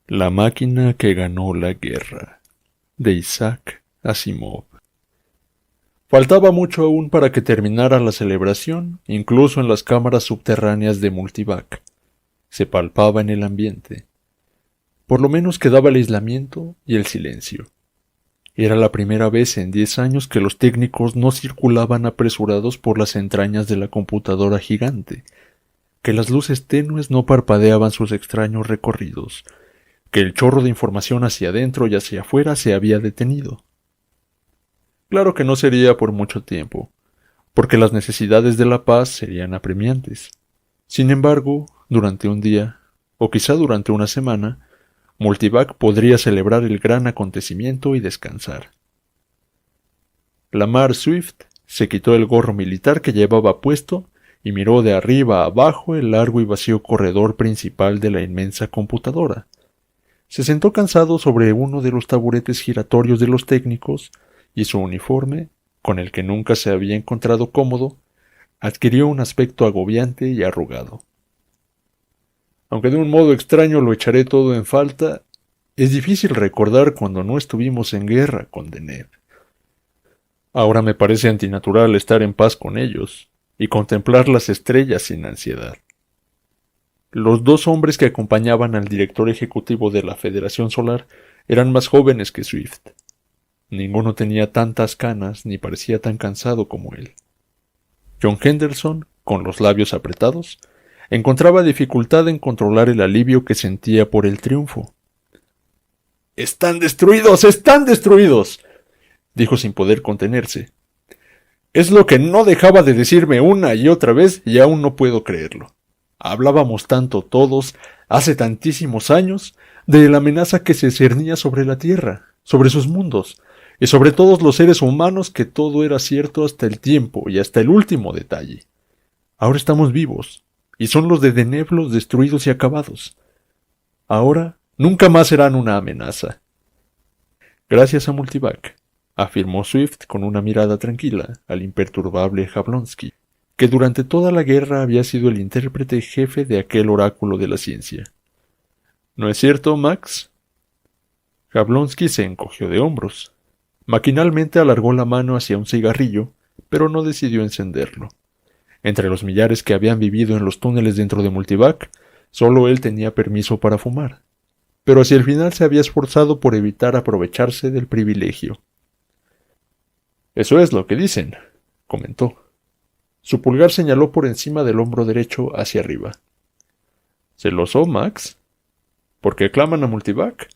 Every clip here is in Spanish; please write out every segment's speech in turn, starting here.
La máquina que ganó la guerra, de Isaac Asimov. Faltaba mucho aún para que terminara la celebración, incluso en las cámaras subterráneas de Multivac. Se palpaba en el ambiente. Por lo menos quedaba el aislamiento y el silencio. Era la primera vez en 10 años que los técnicos no circulaban apresurados por las entrañas de la computadora gigante, que las luces tenues no parpadeaban sus extraños recorridos, que el chorro de información hacia adentro y hacia afuera se había detenido. Claro que no sería por mucho tiempo, porque las necesidades de la paz serían apremiantes. Sin embargo, durante un día, o quizá durante una semana, Multivac podría celebrar el gran acontecimiento y descansar. Lamar Swift se quitó el gorro militar que llevaba puesto y miró de arriba a abajo el largo y vacío corredor principal de la inmensa computadora. Se sentó cansado sobre uno de los taburetes giratorios de los técnicos y su uniforme, con el que nunca se había encontrado cómodo, adquirió un aspecto agobiante y arrugado. Aunque de un modo extraño lo echaré todo en falta, es difícil recordar cuando no estuvimos en guerra con Deneb. Ahora me parece antinatural estar en paz con ellos y contemplar las estrellas sin ansiedad. Los dos hombres que acompañaban al director ejecutivo de la Federación Solar eran más jóvenes que Swift. Ninguno tenía tantas canas ni parecía tan cansado como él. John Henderson, con los labios apretados, encontraba dificultad en controlar el alivio que sentía por el triunfo. ¡Están destruidos! ¡Están destruidos!, dijo sin poder contenerse. Es lo que no dejaba de decirme una y otra vez y aún no puedo creerlo. Hablábamos tanto todos, hace tantísimos años, de la amenaza que se cernía sobre la Tierra, sobre sus mundos, y sobre todos los seres humanos, que todo era cierto hasta el tiempo y hasta el último detalle. Ahora estamos vivos, y son los de Deneb los destruidos y acabados. Ahora nunca más serán una amenaza. Gracias a Multivac, afirmó Swift con una mirada tranquila al imperturbable Jablonski, que durante toda la guerra había sido el intérprete jefe de aquel oráculo de la ciencia. ¿No es cierto, Max? Jablonski se encogió de hombros. Maquinalmente alargó la mano hacia un cigarrillo, pero no decidió encenderlo. Entre los millares que habían vivido en los túneles dentro de Multivac, solo él tenía permiso para fumar, pero hacia el final se había esforzado por evitar aprovecharse del privilegio. Eso es lo que dicen, comentó. Su pulgar señaló por encima del hombro derecho hacia arriba. ¿Celoso, Max? ¿Por qué claman a Multivac?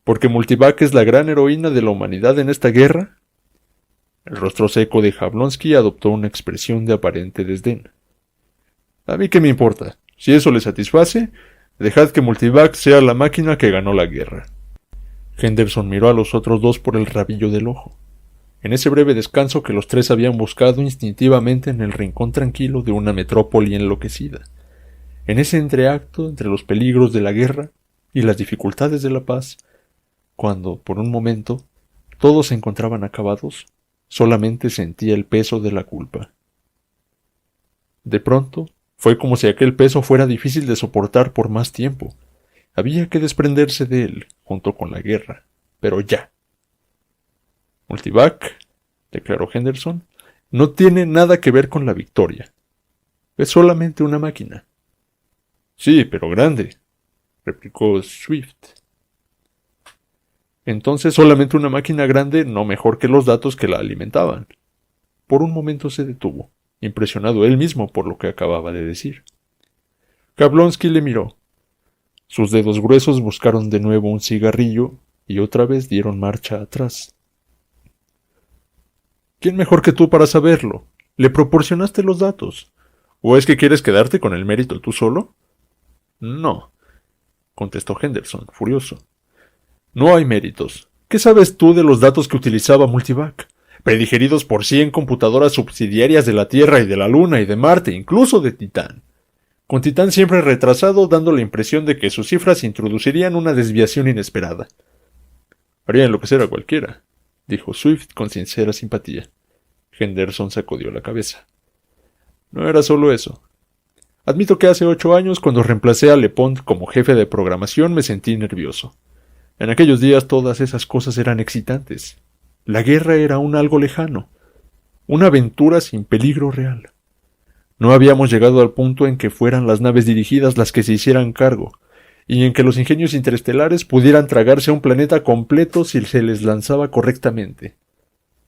¿Porque Multivac es la gran heroína de la humanidad en esta guerra? El rostro seco de Jablonski adoptó una expresión de aparente desdén. ¿A mí qué me importa? Si eso le satisface, dejad que Multivac sea la máquina que ganó la guerra. Henderson miró a los otros dos por el rabillo del ojo. En ese breve descanso que los tres habían buscado instintivamente en el rincón tranquilo de una metrópoli enloquecida, en ese entreacto entre los peligros de la guerra y las dificultades de la paz, cuando, por un momento, todos se encontraban acabados, solamente sentía el peso de la culpa. De pronto, fue como si aquel peso fuera difícil de soportar por más tiempo. Había que desprenderse de él, junto con la guerra, pero ya. Multivac, declaró Henderson, no tiene nada que ver con la victoria. Es solamente una máquina. Sí, pero grande, replicó Swift. Entonces solamente una máquina grande, no mejor que los datos que la alimentaban. Por un momento se detuvo, impresionado él mismo por lo que acababa de decir. Jablonski le miró. Sus dedos gruesos buscaron de nuevo un cigarrillo y otra vez dieron marcha atrás. ¿Quién mejor que tú para saberlo? Le proporcionaste los datos. ¿O es que quieres quedarte con el mérito tú solo? No, contestó Henderson, furioso. No hay méritos. ¿Qué sabes tú de los datos que utilizaba Multivac? Predigeridos por 100 computadoras subsidiarias de la Tierra y de la Luna y de Marte, incluso de Titán. Con Titán siempre retrasado, dando la impresión de que sus cifras introducirían una desviación inesperada. Haría enloquecer a cualquiera, dijo Swift con sincera simpatía. Henderson sacudió la cabeza. No era solo eso. Admito que hace 8 años, cuando reemplacé a LePont como jefe de programación, me sentí nervioso. En aquellos días todas esas cosas eran excitantes. La guerra era un algo lejano, una aventura sin peligro real. No habíamos llegado al punto en que fueran las naves dirigidas las que se hicieran cargo, y en que los ingenios interestelares pudieran tragarse a un planeta completo si se les lanzaba correctamente.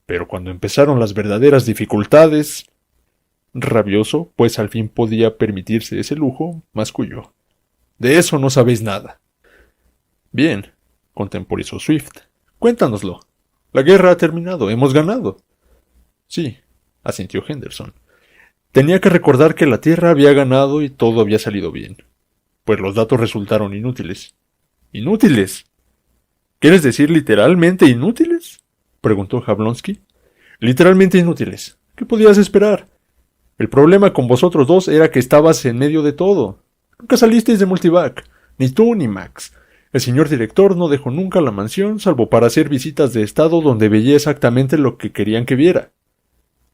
Pero cuando empezaron las verdaderas dificultades... Rabioso, pues al fin podía permitirse ese lujo, masculló. De eso no sabéis nada. Bien, contemporizó Swift. Cuéntanoslo. La guerra ha terminado, hemos ganado. Sí, asintió Henderson. Tenía que recordar que la Tierra había ganado y todo había salido bien. Pues los datos resultaron inútiles. ¿Inútiles? ¿Quieres decir literalmente inútiles? Preguntó Jablonski. Literalmente inútiles. ¿Qué podías esperar? El problema con vosotros dos era que estabas en medio de todo. Nunca salisteis de Multivac, ni tú ni Max. El señor director no dejó nunca la mansión salvo para hacer visitas de estado donde veía exactamente lo que querían que viera.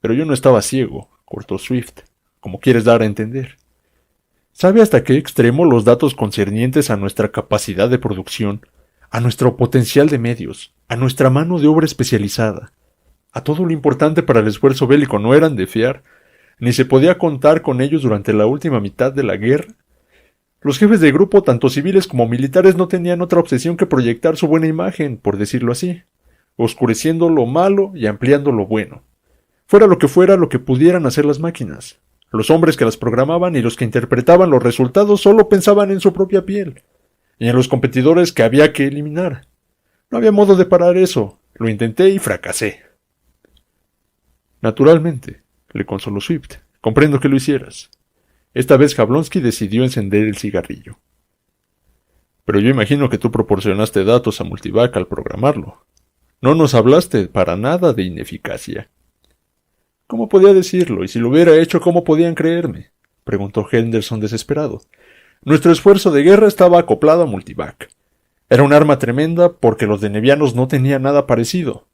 Pero yo no estaba ciego, cortó Swift, como quieres dar a entender. ¿Sabe hasta qué extremo los datos concernientes a nuestra capacidad de producción, a nuestro potencial de medios, a nuestra mano de obra especializada, a todo lo importante para el esfuerzo bélico no eran de fiar, ni se podía contar con ellos durante la última mitad de la guerra? Los jefes de grupo, tanto civiles como militares, no tenían otra obsesión que proyectar su buena imagen, por decirlo así, oscureciendo lo malo y ampliando lo bueno. Fuera lo que pudieran hacer las máquinas. Los hombres que las programaban y los que interpretaban los resultados solo pensaban en su propia piel, y en los competidores que había que eliminar. No había modo de parar eso. Lo intenté y fracasé. Naturalmente, le consoló Swift. Comprendo que lo hicieras. Esta vez Jablonski decidió encender el cigarrillo. Pero yo imagino que tú proporcionaste datos a Multivac al programarlo. No nos hablaste para nada de ineficacia. ¿Cómo podía decirlo? Y si lo hubiera hecho, ¿cómo podían creerme? Preguntó Henderson desesperado. Nuestro esfuerzo de guerra estaba acoplado a Multivac. Era un arma tremenda porque los denevianos no tenían nada parecido.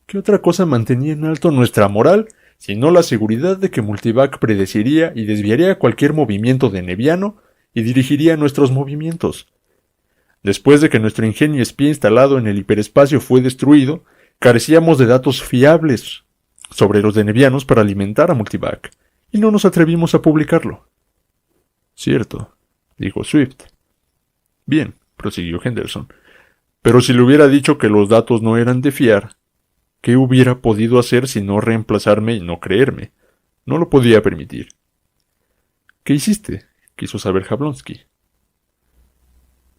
¿Qué otra cosa mantenía en alto nuestra moral sino la seguridad de que Multivac predeciría y desviaría cualquier movimiento deneviano y dirigiría nuestros movimientos? Después de que nuestro ingenio espía instalado en el hiperespacio fue destruido, carecíamos de datos fiables sobre los denevianos para alimentar a Multivac, y no nos atrevimos a publicarlo. Cierto, dijo Swift. Bien, prosiguió Henderson, pero si le hubiera dicho que los datos no eran de fiar, ¿qué hubiera podido hacer si no reemplazarme y no creerme? No lo podía permitir. ¿Qué hiciste? Quiso saber Jablonski.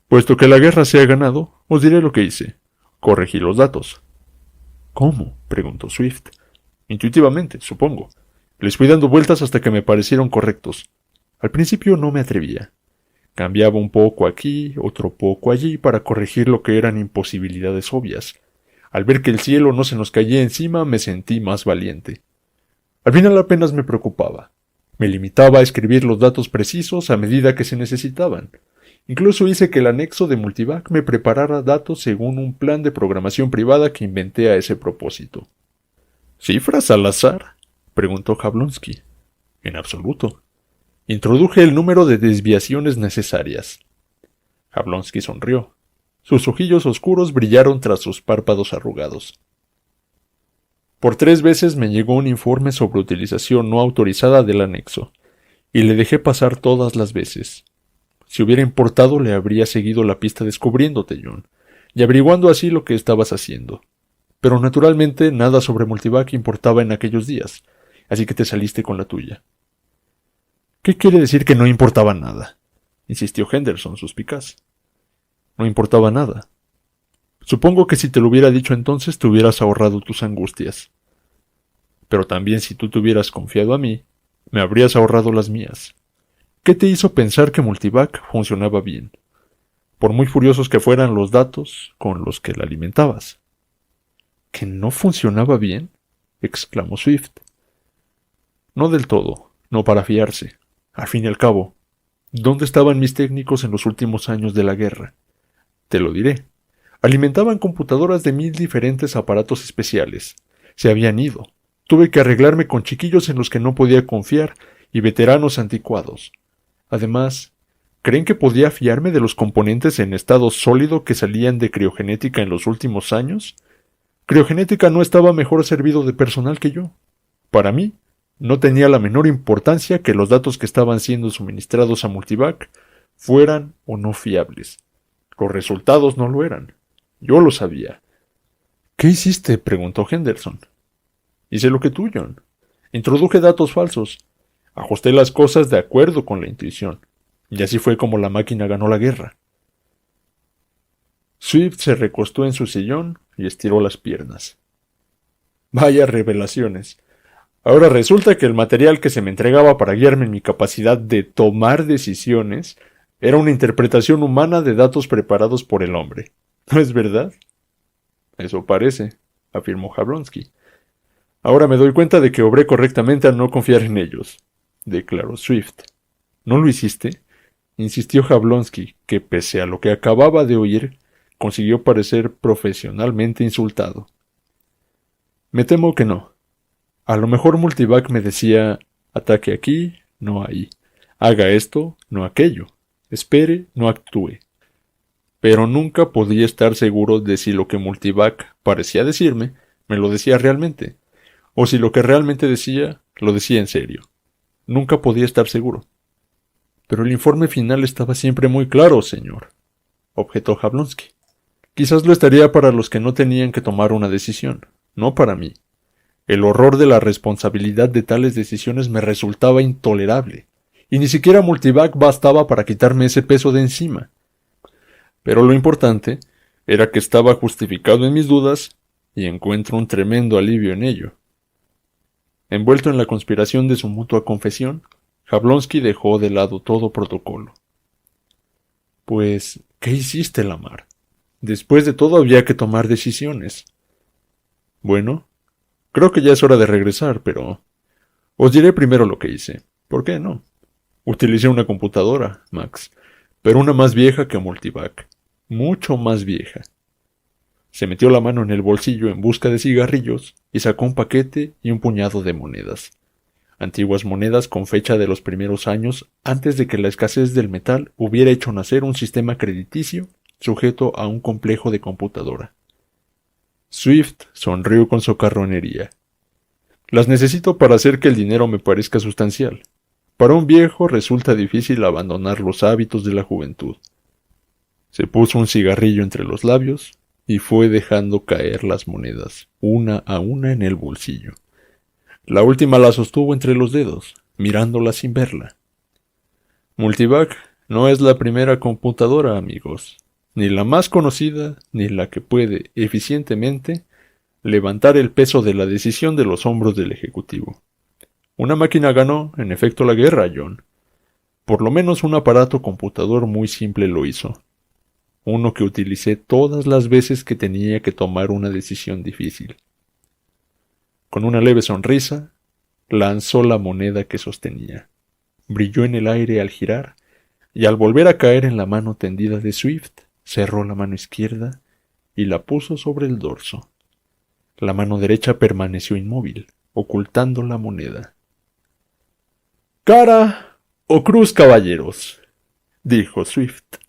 Puesto que la guerra se ha ganado, os diré lo que hice. Corregí los datos. ¿Cómo? Preguntó Swift. Intuitivamente, supongo. Les fui dando vueltas hasta que me parecieron correctos. Al principio no me atrevía. Cambiaba un poco aquí, otro poco allí para corregir lo que eran imposibilidades obvias. Al ver que el cielo no se nos caía encima, me sentí más valiente. Al final apenas me preocupaba. Me limitaba a escribir los datos precisos a medida que se necesitaban. Incluso hice que el anexo de Multivac me preparara datos según un plan de programación privada que inventé a ese propósito. ¿Cifras al azar? Preguntó Jablonski. En absoluto. Introduje el número de desviaciones necesarias. Jablonski sonrió. Sus ojillos oscuros brillaron tras sus párpados arrugados. Por 3 veces me llegó un informe sobre utilización no autorizada del anexo, y le dejé pasar todas las veces. Si hubiera importado, le habría seguido la pista descubriéndote, John, y averiguando así lo que estabas haciendo. Pero naturalmente nada sobre Multivac importaba en aquellos días, así que te saliste con la tuya. ¿Qué quiere decir que no importaba nada? Insistió Henderson, suspicaz. No importaba nada. Supongo que si te lo hubiera dicho entonces te hubieras ahorrado tus angustias. Pero también si tú te hubieras confiado a mí, me habrías ahorrado las mías. ¿Qué te hizo pensar que Multivac funcionaba bien? Por muy furiosos que fueran los datos con los que la alimentabas. ¿Que no funcionaba bien? Exclamó Swift. No del todo, no para fiarse. Al fin y al cabo, ¿dónde estaban mis técnicos en los últimos años de la guerra? Te lo diré. Alimentaban computadoras de 1000 diferentes aparatos especiales. Se habían ido. Tuve que arreglarme con chiquillos en los que no podía confiar y veteranos anticuados. Además, ¿creen que podía fiarme de los componentes en estado sólido que salían de criogenética en los últimos años? Criogenética no estaba mejor servido de personal que yo. Para mí, no tenía la menor importancia que los datos que estaban siendo suministrados a Multivac fueran o no fiables. Los resultados no lo eran. Yo lo sabía. ¿Qué hiciste?, preguntó Henderson. Hice lo que tú, John. Introduje datos falsos. Ajusté las cosas de acuerdo con la intuición. Y así fue como la máquina ganó la guerra. Swift se recostó en su sillón y estiró las piernas. Vaya revelaciones. Ahora resulta que el material que se me entregaba para guiarme en mi capacidad de tomar decisiones era una interpretación humana de datos preparados por el hombre. ¿No es verdad? Eso parece, afirmó Jablonski. Ahora me doy cuenta de que obré correctamente al no confiar en ellos, declaró Swift. ¿No lo hiciste?, insistió Jablonski, que pese a lo que acababa de oír, consiguió parecer profesionalmente insultado. Me temo que no. A lo mejor Multivac me decía, ataque aquí, no ahí. Haga esto, no aquello. Espere, no actúe. Pero nunca podía estar seguro de si lo que Multivac parecía decirme, me lo decía realmente, o si lo que realmente decía, lo decía en serio. Nunca podía estar seguro. Pero el informe final estaba siempre muy claro, señor, objetó Jablonski. Quizás lo estaría para los que no tenían que tomar una decisión, no para mí. El horror de la responsabilidad de tales decisiones me resultaba intolerable, y ni siquiera Multivac bastaba para quitarme ese peso de encima. Pero lo importante era que estaba justificado en mis dudas, y encuentro un tremendo alivio en ello. Envuelto en la conspiración de su mutua confesión, Jablonski dejó de lado todo protocolo. Pues, ¿qué hiciste, Lamar? Después de todo había que tomar decisiones. Bueno, creo que ya es hora de regresar, pero os diré primero lo que hice. ¿Por qué no? Utilicé una computadora, Max, pero una más vieja que Multivac. Mucho más vieja. Se metió la mano en el bolsillo en busca de cigarrillos y sacó un paquete y un puñado de monedas. Antiguas monedas con fecha de los primeros años antes de que la escasez del metal hubiera hecho nacer un sistema crediticio sujeto a un complejo de computadora. Swift sonrió con socarronería. Las necesito para hacer que el dinero me parezca sustancial. Para un viejo resulta difícil abandonar los hábitos de la juventud. Se puso un cigarrillo entre los labios y fue dejando caer las monedas, una a una en el bolsillo. La última la sostuvo entre los dedos, mirándola sin verla. Multivac no es la primera computadora, amigos, ni la más conocida, ni la que puede, eficientemente, levantar el peso de la decisión de los hombros del ejecutivo. Una máquina ganó, en efecto, la guerra, John. Por lo menos un aparato computador muy simple lo hizo. Uno que utilicé todas las veces que tenía que tomar una decisión difícil. Con una leve sonrisa, lanzó la moneda que sostenía. Brilló en el aire al girar, y al volver a caer en la mano tendida de Swift, cerró la mano izquierda y la puso sobre el dorso. La mano derecha permaneció inmóvil, ocultando la moneda. «Cara o cruz, caballeros», dijo Swift.